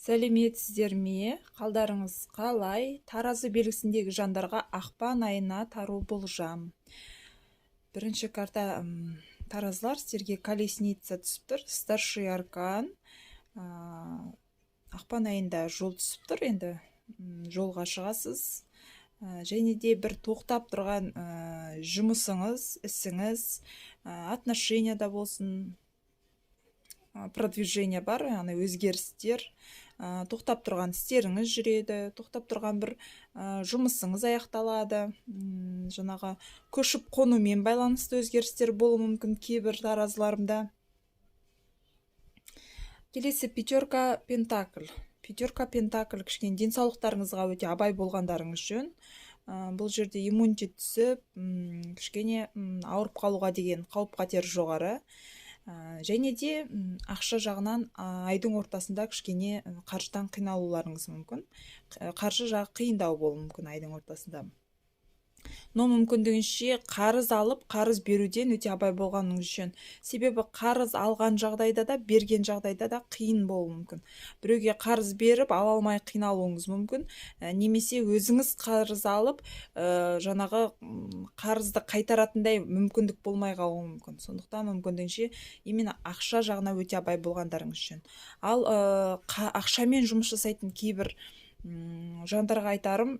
Сәлеметсіздер ме? Қалдарыңыз қалай? Таразы белгісіндегі жандарға ақпан айына тару болжам. Бірінші карта таразылар, сіздерге колесница түсіп тұр, старший аркан. Ақпан айында жол түсіп тұр, енді жолға шығасыз. Және де бір тоқтап тұрған жұмысыңыз, ісіңіз, отношенияда болсын, продвижение бар, өзгерістер, тоқтап тұрған істеріңіз жүреді, тоқтап тұрған бір жұмысыңыз аяқталады, жаңағы көшіп қонумен байланысты өзгерістер болуы мүмкін кейбір таразыларымда. Келесі пятерка пентакль. Пятерка пентакль кішкене денсаулықтарыңызға өте абай болғандарыңыз жөн. Бұл жерде иммунитет түсіп, кішкене ауырып қалуға деген қауіп қатер жоғары. Және де ақша жағынан айдың ортасында кішкене қаржыдан қиналуларыңыз мүмкін. Қаржы жағы қиындау болуы мүмкін айдың ортасында. Но мүмкіндігінше қарыз алып, қарыз беруден өте абай болғаныңыз жөн. Себебі қарыз алған жағдайда да, берген жағдайда да қиын болуы мүмкін. Біреуге қарыз беріп, ала алмай қиналуыңыз мүмкін. Немесе өзіңіз қарыз алып, жаңағы қарызды қайтаратындай мүмкіндік болмай қалуы мүмкін. Сондықтан мүмкіндігінше именно ақша жағына өте абай болғандарыңыз жөн. Ал ақшамен жұмыс жасайтын кейбір жандарға айтарым,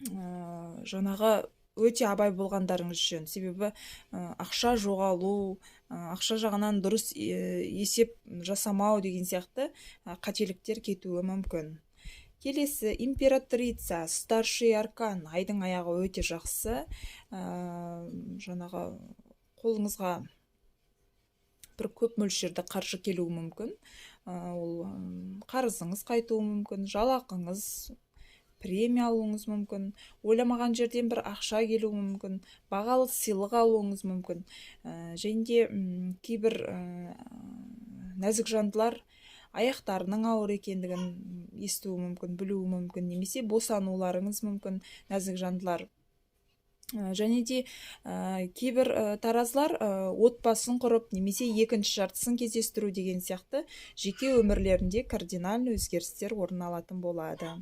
жаңағы өте абай болғандарыңыз жөн. Себебі ақша жоғалу, ақша жағынан дұрыс есеп жасамау деген сияқты қателіктер кетуі мүмкін. Келесі императрица, старший аркан, айдың аяғы өте жақсы. Жаңағы қолыңызға бір көп мөлшерде қаржы келуі мүмкін. Ол қарызыңыз қайтуы мүмкін, жалақыңыз, премия алуыңыз мүмкін, ойламаған жерден бір ақша келуі мүмкін, бағалы сыйлық алуыңыз мүмкін. Және де кейбір нәзік жандылар аяқтарының ауыр екендігін естуі мүмкін, білуі мүмкін, немесе босануларыңыз мүмкін, нәзік жандылар. Және де кейбір таразылар отбасын құрып, немесе екінші жартысын кездестіру деген сияқты жеке өмірлерінде кардинальный өзгерістер орын алатын болады.